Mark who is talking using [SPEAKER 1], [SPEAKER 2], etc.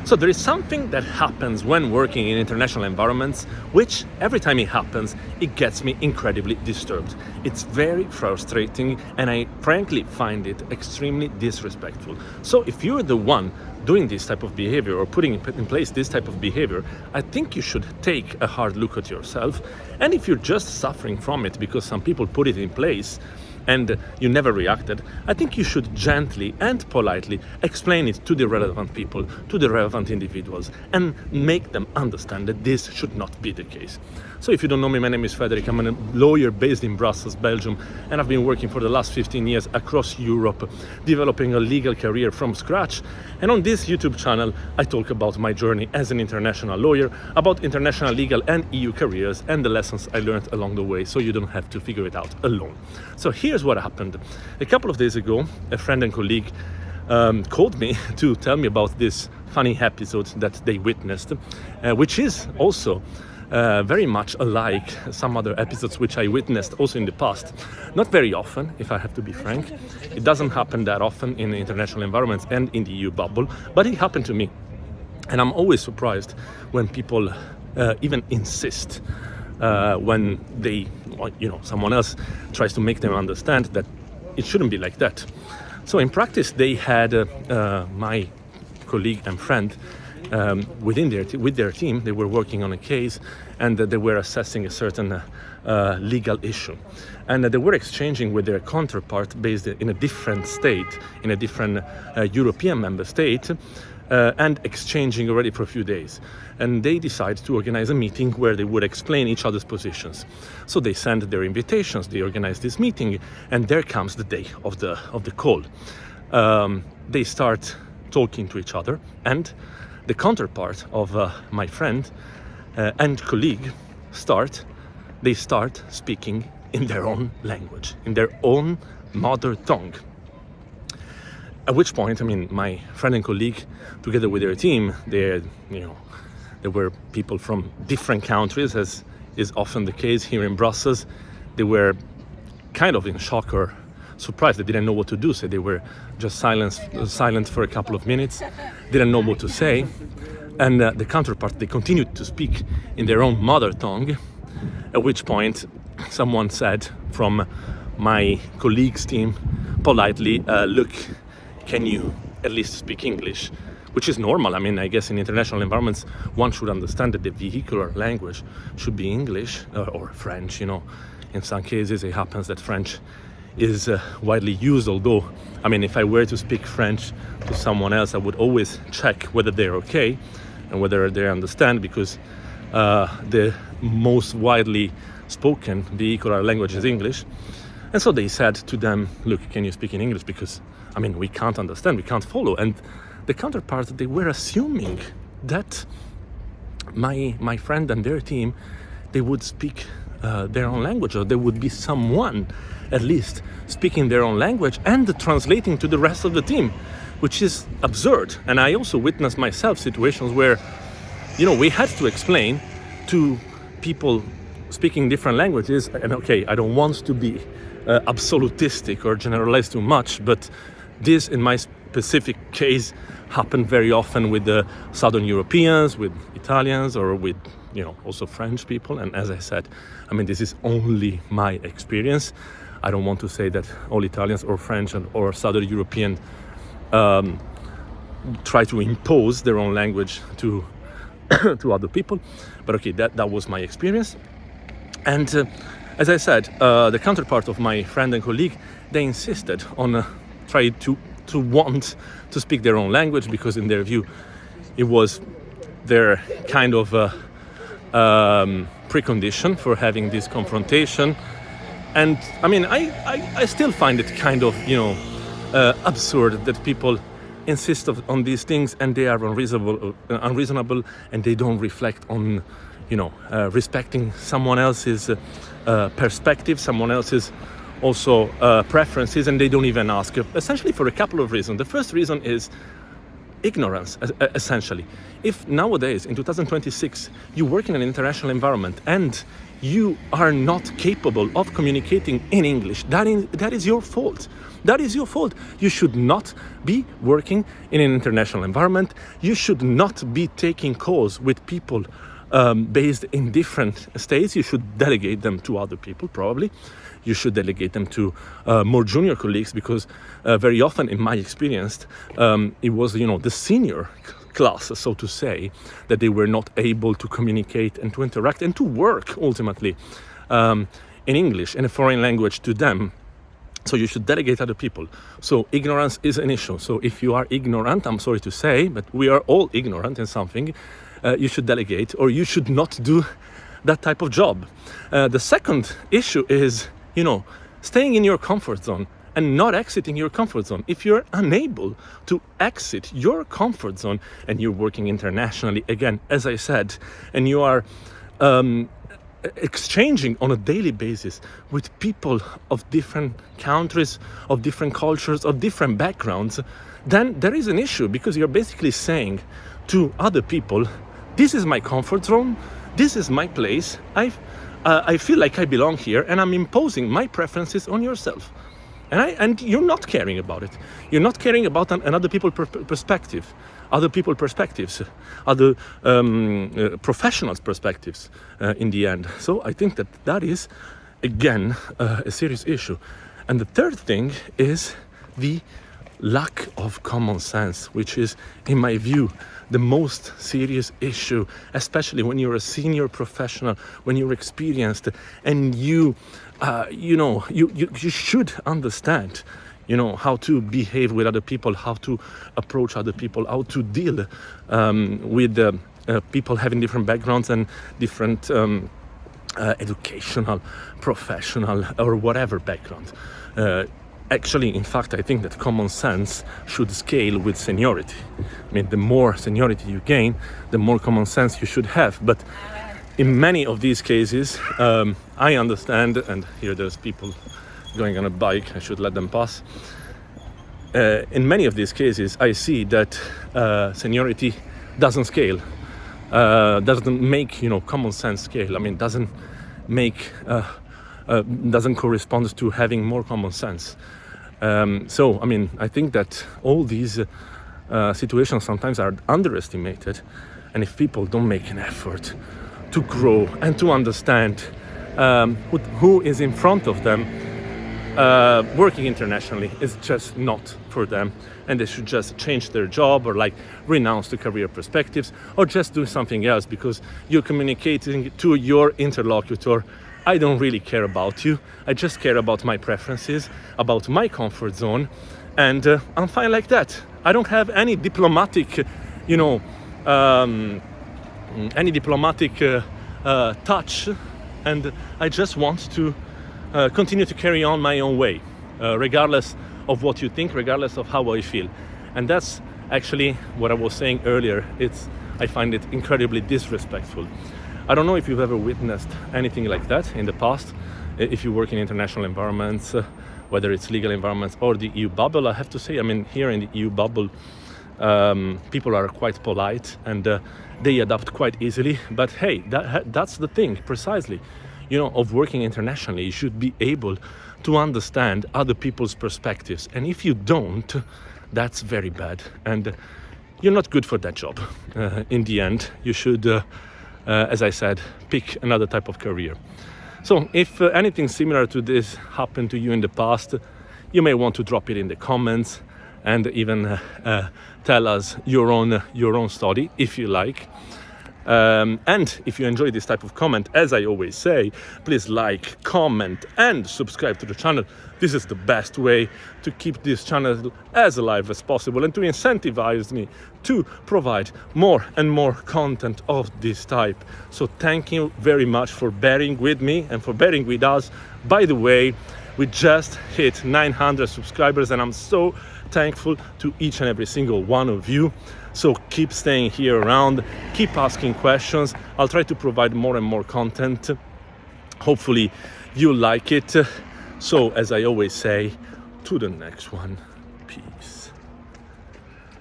[SPEAKER 1] So there is something that happens when working in international environments, which every time it happens, it gets me incredibly disturbed. It's very frustrating, and I frankly find it extremely disrespectful. So if you're the one doing this type of behavior or putting in place this type of behavior, I think you should take a hard look at yourself. And if you're just suffering from it because some people put it in place and you never reacted, I think you should gently and politely explain it to the relevant people, to the relevant individuals, and make them understand that this should not be the case. So if you don't know me, my name is Frederick. I'm a lawyer based in Brussels, Belgium, and I've been working for the last 15 years across Europe, developing a legal career from scratch. And on this YouTube channel, I talk about my journey as an international lawyer, about international legal and EU careers, and the lessons I learned along the way, so you don't have to figure it out alone. So here's what happened. A couple of days ago, a friend and colleague called me to tell me about this funny episode that they witnessed, which is also very much alike some other episodes which I witnessed also in the past. Not very often, if I have to be frank. It doesn't happen that often in international environments and in the EU bubble, but it happened to me. And I'm always surprised when people even insist when they, someone else tries to make them understand that it shouldn't be like that. So in practice, they had my colleague and friend with their team. They were working on a case, and they were assessing a certain legal issue, and they were exchanging with their counterpart based in a different state, in a different European member state, and exchanging already for a few days. And they decided to organize a meeting where they would explain each other's positions. So they sent their invitations, they organized this meeting, and there comes the day of the call. They start talking to each other, and the counterpart of my friend and colleague start speaking in their own language, in their own mother tongue. At which point, my friend and colleague, together with their team, there were people from different countries, as is often the case here in Brussels. They were kind of in shock or surprised. They didn't know what to do, so they were just silent for a couple of minutes, didn't know what to say. And the counterpart, they continued to speak in their own mother tongue, at which point someone said from my colleague's team politely, look, can you at least speak English? Which is normal. I guess in international environments, one should understand that the vehicular language should be English or French. In some cases, it happens that French is widely used, although, if I were to speak French to someone else, I would always check whether they're okay and whether they understand, because the most widely spoken vehicular language is English. And so they said to them, look, can you speak in English? Because, we can't understand, we can't follow. And the counterpart, they were assuming that my friend and their team, they would speak their own language, or there would be someone at least speaking their own language and translating to the rest of the team, which is absurd. And I also witnessed myself situations where, we had to explain to people speaking different languages. And okay, I don't want to be absolutistic or generalize too much, but this, in my specific case, happened very often with the Southern Europeans, with Italians, or with, also French people. And as I said, this is only my experience. I don't want to say that all Italians or French or Southern European try to impose their own language to to other people. But okay, that was my experience. And as I said, the counterpart of my friend and colleague, they insisted on trying to want to speak their own language, because in their view, it was their kind of precondition for having this confrontation. And I still find it kind of, absurd that people insist on these things, and they are unreasonable, and they don't reflect on, respecting someone else's perspective, someone else's also preferences, and they don't even ask, essentially for a couple of reasons. The first reason is ignorance, essentially. If nowadays, in 2026, you work in an international environment and you are not capable of communicating in English, that is your fault. That is your fault. You should not be working in an international environment. You should not be taking calls with people based in different states. You should delegate them to other people, probably. You should delegate them to more junior colleagues, because very often, in my experience, it was, the senior class, so to say, that they were not able to communicate and to interact and to work ultimately in English, in a foreign language, to them. So you should delegate other people. So ignorance is an issue. So if you are ignorant, I'm sorry to say, but we are all ignorant in something, you should delegate, or you should not do that type of job. The second issue is, staying in your comfort zone and not exiting your comfort zone. If you're unable to exit your comfort zone and you're working internationally, again, as I said, and you are exchanging on a daily basis with people of different countries, of different cultures, of different backgrounds, then there is an issue, because you're basically saying to other people, this is my comfort zone, this is my place, I feel like I belong here, and I'm imposing my preferences on yourself. And you're not caring about it. You're not caring about another people's perspective, other people's perspectives, other professionals' perspectives in the end. So I think that is, again, a serious issue. And the third thing is the lack of common sense, which is, in my view, the most serious issue, especially when you're a senior professional, when you're experienced, and you should understand, how to behave with other people, how to approach other people, how to deal with people having different backgrounds and different educational, professional, or whatever background. Actually, in fact, I think that common sense should scale with seniority. I mean, the more seniority you gain, the more common sense you should have. But in many of these cases, I understand, and here there's people going on a bike, I should let them pass. In many of these cases, I see that seniority doesn't scale, doesn't make, common sense scale. I mean, doesn't correspond to having more common sense. So, I mean, I think that all these situations sometimes are underestimated, and if people don't make an effort to grow and to understand who is in front of them, working internationally is just not for them, and they should just change their job, or renounce the career perspectives, or just do something else, because you're communicating to your interlocutor, I don't really care about you, I just care about my preferences, about my comfort zone, and I'm fine like that. I don't have any diplomatic, touch, and I just want to continue to carry on my own way, regardless of what you think, regardless of how I feel. And that's actually what I was saying earlier. I find it incredibly disrespectful. I don't know if you've ever witnessed anything like that in the past. If you work in international environments, whether it's legal environments or the EU bubble, I have to say, I mean, here in the EU bubble, people are quite polite and they adapt quite easily. But hey, that's the thing, precisely, of working internationally. You should be able to understand other people's perspectives. And if you don't, that's very bad. And you're not good for that job. In the end, you should, as I said, pick another type of career. So if anything similar to this happened to you in the past, you may want to drop it in the comments and even tell us your own story if you like. And if you enjoy this type of comment, as I always say, please like, comment and subscribe to the channel. This is the best way to keep this channel as alive as possible and to incentivize me to provide more and more content of this type. So thank you very much for bearing with me and for bearing with us. By the way, we just hit 900 subscribers and I'm so thankful to each and every single one of you. So keep staying here around, keep asking questions. I'll try to provide more and more content. Hopefully you like it. So as I always say, to the next one, peace.